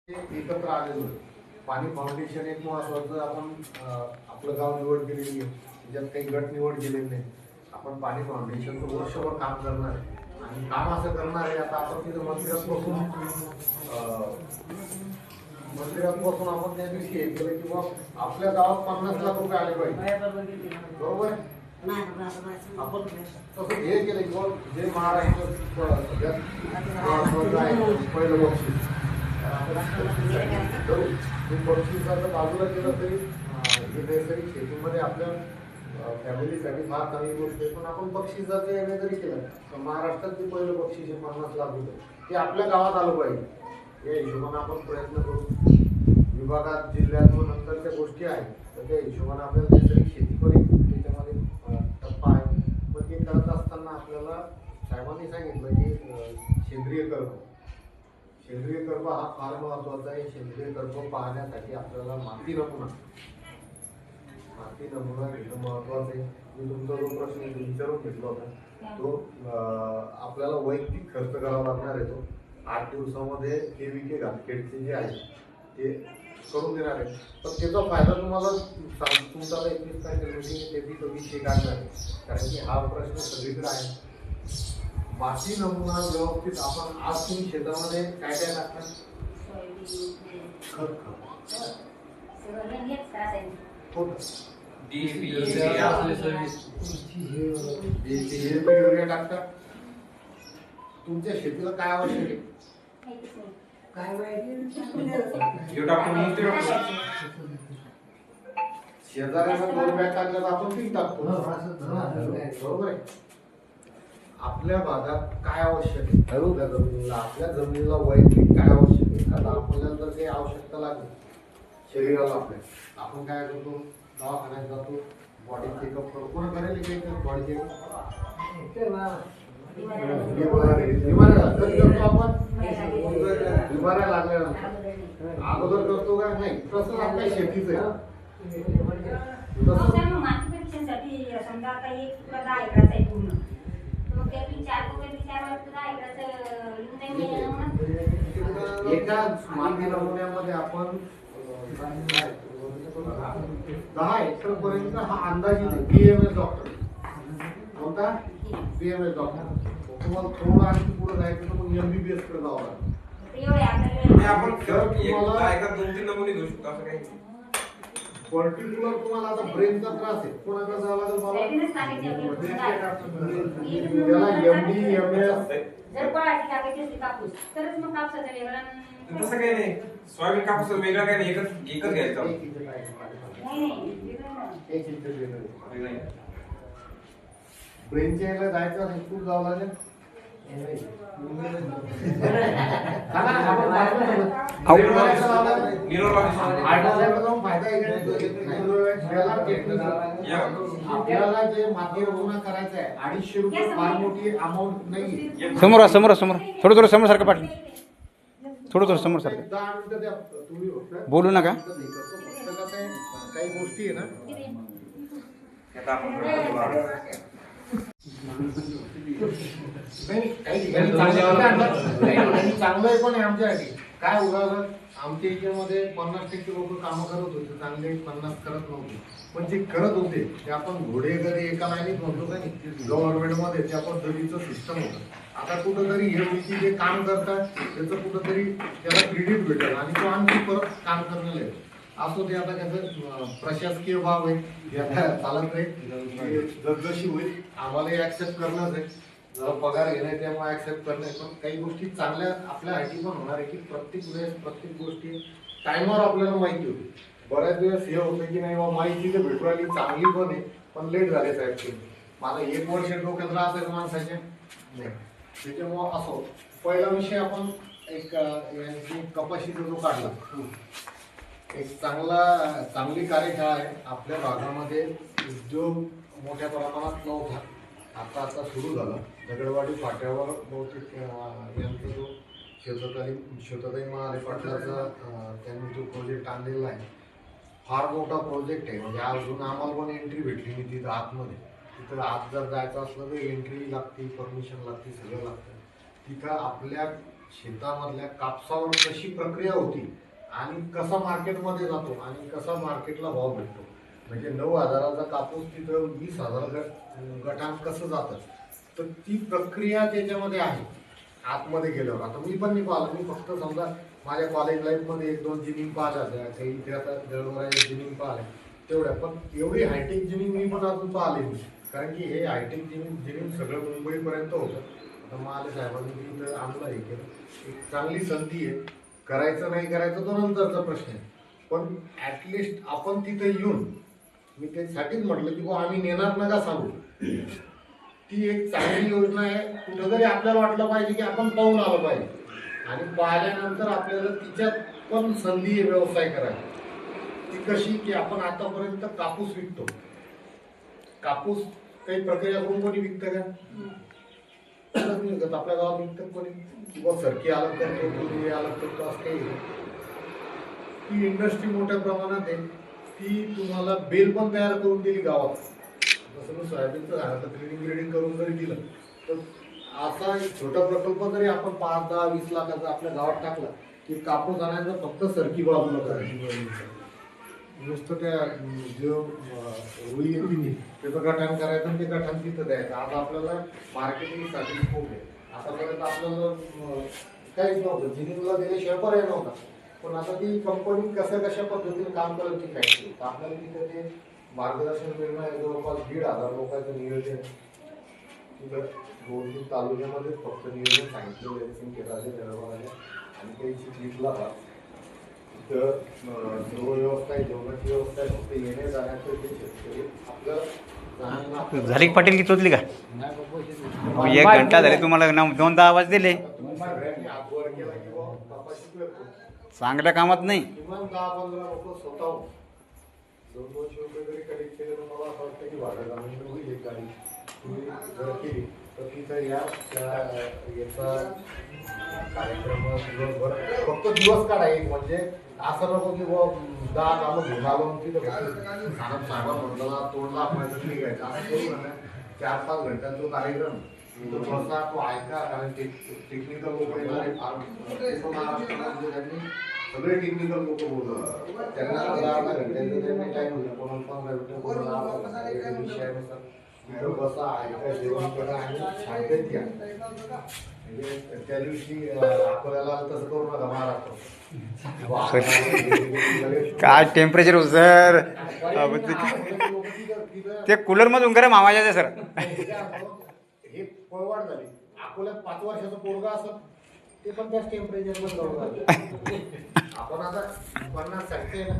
एकत्र आलेलो पाणी फाउंडेशन एक महत्वाचं आपण आपलं गाव निवड केलेली आहे. त्याच्यात काही गट निवड केलेली नाही. आपण पाणी फाउंडेशनचं वर्षभर काम करणार आहे आणि काम असं करणार आहे. आता आपण तिथं मंदिरात बसून आपण त्या दिवशी हे केलं की मग आपल्या गावात 50 लाख रुपये आले पाहिजे, बरोबर. आपण तसं हे केलं की मग जे महाराष्ट्र सगळ्यात पहिलं बक्षीस बक्षिसाचं बाजूला केलं तरी हे नैसर्गिक शेतीमध्ये आपल्या फॅमिलीसाठी फार चांगली गोष्ट आहे. पण आपण बक्षिसाचं याने जरी केलं तर महाराष्ट्रात जे पहिलं बक्षीस आहे 50 लाख रुपये ते आपल्या गावात आलं पाहिजे. या हिशोबाने आपण प्रयत्न करू. विभागात जिल्ह्यात नंतरच्या गोष्टी आहेत तर त्या हिशोबाने आपल्याला नैसर्गिक शेती पण त्याच्यामध्ये टप्पा आहे. पण ते करत असताना आपल्याला साहेबांनी सांगितलं की सेंद्रिय कर्ब हा फार महत्वाचा आहे. सेंद्रिय कर्ब पाहण्यासाठी आपल्याला माती नमुना घेणं महत्वाचं आहे. मी तुमचा जो प्रश्न विचारून घेतला होता तो आपल्याला वैयक्तिक खर्च करावा लागणार आहे. तो 8 दिवसामध्ये KVK घातखेडचे जे आहे ते करून देणार आहे. पण त्याचा फायदा तुम्हाला तुमचा 21 तारखेला मीटिंग ते बी विषय काढणार आहे. कारण की हा प्रश्न सगळीकडे आहे. माती नमुना व्यवस्थित आपण आज तुम्ही शेतामध्ये काय काय टाकता? युरिया टाकता. तुमच्या शेतीला काय आवश्यक आहे? शेजाऱ्याला 2 बॅग टाकल्यात आपण 3 टाकतो, बरोबर आहे. आपल्या भागात काय आवश्यक आहे? आपल्या जमिनीला वैयक्तिक काय आवश्यक आहे? आता आपल्याला जर काही आवश्यकता लागली शरीराला आपल्या, आपण काय करतो? दवाखान्यात जातो, बॉडी चेकअप करतो. कोण करेल की बॉडी चेकअप? बिमाऱ्या लागल्यानंतर अगोदर करतो का? नाही. तसंच आपल्या शेतीचं आहे. एका माती नमुन्यामध्ये आपण 10 हेक्टर पर्यंत हा अंदाजित आहे. BMS डॉक्टर कोणता? BMS doctor. तुम्हाला थोडं आणखी पुढे जायचं तर मग MBBS कडे जावं लागेल. आपण तुम्हाला 2-3 नमुने घेऊ शकतो असं काही पर्टिक्युलर. तुम्हाला आता ब्रेनचा त्रास आहे, कोणाकडे जावं लागेल बाबा? त्याला MD MS जर पळाची टाकायची असली कापूस तरच मग कापसाचा वेगळा. तसं काही नाही. सोयाबीन कापूस वेगळा काही नाही. एकच घ्यायचा. ब्रेनच्या याला जायचं असेल खूप जावं लागेल. आपल्याला जे माती नमुना करायचा आहे 250 रुपये फार मोठी अमाऊंट नाही. समोर थोडं समोर सारखं पाठवलं. थोडं समोर सारखं 10 मिनिटं द्या तुम्ही. बोलू नका. काही गोष्टी आहे ना चांगलं आहे. पण आमच्यासाठी काय उदाहरण, आमच्या याच्यामध्ये 50% लोक कामं करत होते चांगले, 50 करत नव्हते. पण जे करत होते ते आपण घोडे कधी एका लाईनीत म्हणतो का नाही, गव्हर्नमेंटमध्ये त्या पद्धतीचं सिस्टम होतं. आता कुठंतरी हे व्यक्ती जे काम करतात त्याचं कुठंतरी त्याला क्रेडिट भेटेल आणि तो आणखी परत काम करण्याला येतो. असो ते आता कसं प्रशासकीय बाब आहे, चालत नाही. जशी होईल आम्हाला ऍक्सेप्ट करणंच आहे. जरा पगार घेणं त्यामुळे ऍक्सेप्ट करणं. पण काही गोष्टी चांगल्या आपल्यासाठी पण होणार आहे की प्रत्येक वेळेस प्रत्येक गोष्टी टाइमवर आपल्याला माहिती होती. बऱ्याच दिवस हे होतं की नाही बाबा माहिती तर भेटू आली चांगली पण आहे पण लेट झाले साहेब. मला 1 वर्ष डोक्यात राहत माणसाचे नाही. त्याच्यामुळं असो पहिला विषय आपण एक कपाशीचा जो काढला, एक चांगली कार्यशाळा आहे. आपल्या भागामध्ये उद्योग मोठ्या प्रमाणात नव्हता, आता सुरू झाला. दगडवाडी फाट्यावर बहुतेक यांचा जो शेतताई महाले पाटलाचा त्यांनी जो प्रोजेक्ट आणलेला आहे फार मोठा प्रोजेक्ट आहे. म्हणजे अजून आम्हाला पण एंट्री भेटली नाही तिथं आतमध्ये. तिथं आत जर जायचं असलं तर एंट्री लागते, परमिशन लागते, सगळं लागतं. तिथं आपल्या शेतामधल्या कापसावर कशी प्रक्रिया होती आणि कसा मार्केटमध्ये जातो आणि कसा मार्केटला भाव भेटतो. म्हणजे 9,000चा कापूस तिथं 20,000 गटात कसं जातं, तर ती प्रक्रिया त्याच्यामध्ये आहे आतमध्ये गेल्यावर. आता मी पण नाही पाहिलं, मी फक्त समजा माझ्या कॉलेज लाईफमध्ये 1-2 जिनिंग पाहिल्या होत्या, काही इथे आता जळवराच्या जिनिंग पाहिल्या तेवढ्या, पण एवढी हायटेक जिनिंग मी पण अजून पाहिले नाही. कारण की हे हायटेक जिनिंग सगळं मुंबईपर्यंत होतं. आता महाले साहेबांनी इथं आणलं, हे केलं, एक चांगली संधी आहे. करायचं नाही करायचं तो नंतरचा प्रश्न आहे, पण ॲटलिस्ट आपण तिथे येऊन, मी त्यासाठीच म्हटलं की बुवा आम्ही नेणार नका सांगू. ती एक चांगली योजना आहे. कुठंतरी आपल्याला वाटलं पाहिजे की आपण पाहून आलं पाहिजे आणि पाहिल्यानंतर आपल्याला तिच्यात पण संधी आहे व्यवसाय करायला. ती कशी की आपण आतापर्यंत कापूस विकतो, कापूस काही प्रक्रिया करून कोणी विकतं का? आपल्या गावात विकतं कोणी? किंवा सरकी अलग करतो, दूध अलग करतो, असं काही. ती इंडस्ट्री मोठ्या प्रमाणात आहे. ती तुम्हाला बेल पण तयार करून दिली गावात. जसं मी सोयाबीनचं झालं तर ग्रेडिंग करून जरी दिलं, तर असा एक छोटा प्रकल्प जरी आपण 5, 10, 20 लाखाचा आपल्या गावात टाकला की कापूस आणायचं फक्त सरकी बाजूला करायची. नुसतं त्या जो रुई येते त्याचं गठाण करायचं आणि ते गठाण तिथं द्यायचं. आज आपल्याला मार्केटिंगसाठी स्कोप आहे. आतापर्यंत आपल्याला काहीच नव्हतं, जिनिंगला दिल्याशिवाय पर्याय नव्हता. पण आता ती कंपनी कशा पद्धतीने काम करायची फॅक्टरी, तर आपल्याला तिथे ते मार्गदर्शन मिळणं आहे. जवळपास 1,500 लोकांचं नियोजन तिथं 2-3 तालुक्यामध्ये फक्त नियोजन सांगितलं केंद्राच्या जळगावच्या आणि काही चिखलीतला भाग. तिथं सर्व व्यवस्था आहे, जेवणाची व्यवस्था आहे. फक्त येणे जाण्याचं ते शेतकरी आपलं झाली का पाटील की चोचली का? 1 घंटा झाले तुम्हाला 2दा आवाज दिले. सगळ्यांनी हात वर केला की बुवा कपाशी पेरतो. चांगल्या कामात नाही. किमान 10-15 लोक स्वतःहून 200-200 रुपये जरी कलेक्ट केले तर मला असं वाटतं की भाडं जाणून होईल. एक गाडी तुम्ही जर केली तर तिथं याचा कार्यक्रम दिवसभर फक्त दिवस काढा. एक म्हणजे असं नको की बुवा 10 कामं घेऊन आलो तिथं साहेबांना म्हटलं तोडला आपण निघायचं असं करू नका. 4-5 घंट्यात जो कार्यक्रम तो बसा, तो ऐका. कारण टेक्निकल लोक येणारे महाराष्ट्रामध्ये त्यांनी सगळे टेक्निकल लोक बोलवतात. त्यांना 10 घंट्याचं त्यांनी टाईम होईल. कोणाला 15 मिनिटं, कोणाला विषयानुसार तिथं बसा, ऐका, जेवण करा आणि शांततेत या. म्हणजे त्या दिवशी अकोल्याला तसं करू नका महाराष्ट्र. काय टेम्परेचर हो सर, ते कूलर मधून गरम आवाज आहे सर. हे पळवाट झाली. अकोल्यात 5 वर्षाचं पोरगा असत ते पण त्याच टेम्परेचर मध्ये आपण आता 50 सांगते ना,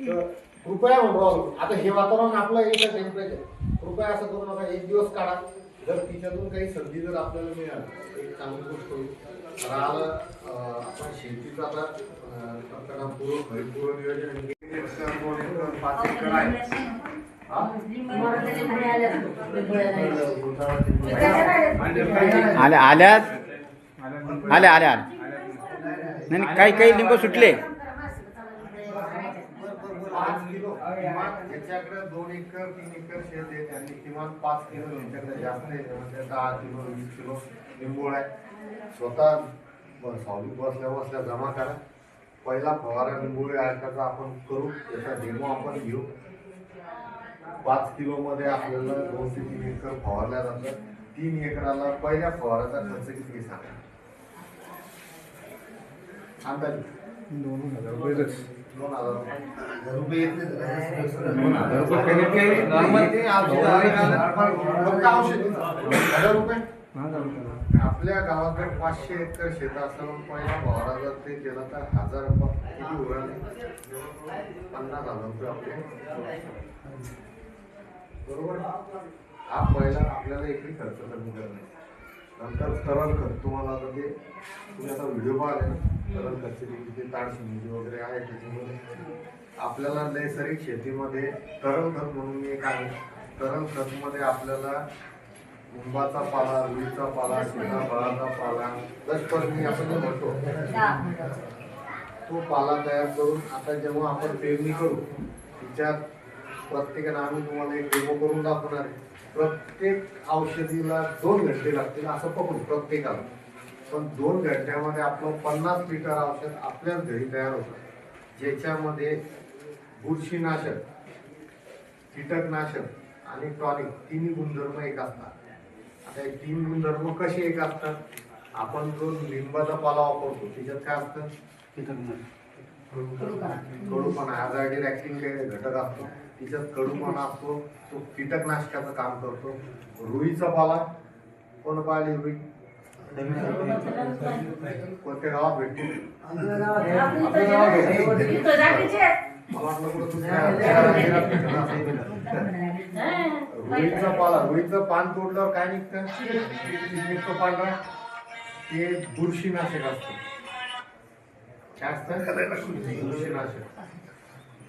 तर कृपया म्हणतो आता हे वातावरण आपलं एक टेम्परेचर, कृपया असं करू नका. एक दिवस काढा. जर तिच्यातून काही संधी जर आपल्याला मिळाली एक चांगली गोष्ट होईल. राहिलं आपण शेतीचं आता पूर्व नियोजन 5 एकर आहे. आल्या नाही, काही लिंब सुटले. 5 किलो याच्याकडे 2 एकर 3 एकर शेत आहे. त्यांनी किमान 5 किलो यांच्याकडे जास्त आहे म्हणजे 10 किलो 20 किलो लिंबोळ आहे. स्वतः सावलीत बसल्या जमा करा. पहिला फवारा लिंबोळी आयकाचा आपण करू, त्याचा डेमो आपण घेऊ. 5 किलो मध्ये आपल्याला 2 ते 3 एकर फवारल्या जातं. 3 एकराला पहिल्या फवाराचा खर्च किती सांगा अंदाजे? 2,000 रुपये. 2,000 रुपये येत नाही. 1,000 रुपये. आपल्या गावात जर 500 एकर शेत असताना पहिला फवारा जर ते केला तर 1,000 रुपये किती उरले? 50,000 रुपये आपले. बरोबर. हा पहिला आपल्याला एकही खर्च कमी करणे. नंतर तरल खत तुम्हाला आता ते तुम्ही आता व्हिडिओ पाहिले ना, तरल खतचे तिथे ताडसिंगी वगैरे आहे. त्याच्यामध्ये आपल्याला नैसर्गिक शेतीमध्ये तरल खत म्हणून एक आहे. तरल खतमध्ये आपल्याला लिंबाचा पाला, रुईचा पाला, सीताफळाचा पाला, दशपर्णी आपण जे म्हणतो तो पाला तयार करून आता जेव्हा आपण पेरणी करू तिच्यात प्रत्येकाने आम्ही तुम्हाला एक डेमो करून दाखवणार आहे. प्रत्येक औषधीला 2 घंटे लागतील असं पकडू प्रत्येकाला. पण 2 घंट्यामध्ये आपलं 50 लिटर औषध आपल्याच घरी तयार होतं, ज्याच्यामध्ये बुरशीनाशक, कीटकनाशक आणि टॉनिक तिन्ही गुणधर्म एक असतात. आता हे 3 गुणधर्म कसे एक असतात? आपण जो लिंबाचा पाला वापरतो त्याच्यात काय असतं? कडूपणा, ॲझार्डिक ऍक्टिंग घटक असतो, तिच्यात कडूपणा असतो, तो कीटकनाशकाचं काम करतो. रुईचा पाला, कोण पाहिली रुई? कोणत्या गावात भेटते? इथं जातीचे आहेत. मला वाटलं कुठं तुमच्या रुईचा पाला, रुईचं पान तोडल्यावर काय निघतं? निघतो पांढरा, ते बुरशीनाशक असतं. काय असतं? बुरशीनाशक.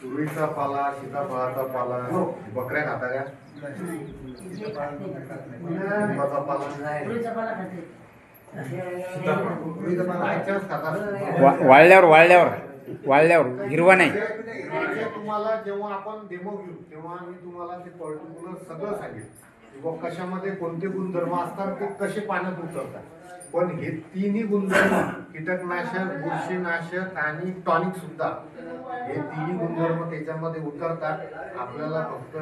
रुईचा पाला, सीताफळाचा पाला, बकऱ्या खाता का? लिंबाचा पाला, रुईचा पाला खाते. रुईचा पाला आयच्याच खातात. वाळल्यावर हिरवा नाही. म्हणजे तुम्हाला जेव्हा आपण डेमो घेऊ तेव्हा मी तुम्हाला ते पर्टिक्युलर सगळं सांगेल किंवा कशामध्ये कोणते गुणधर्म असतात, ते कसे पाण्यात उतरतात. पण हे तिन्ही गुणधर्म, कीटकनाशक, बुरशीनाशक आणि टॉनिक सुद्धा, हे तिन्ही गुणधर्म त्याच्यामध्ये उतरतात. आपल्याला फक्त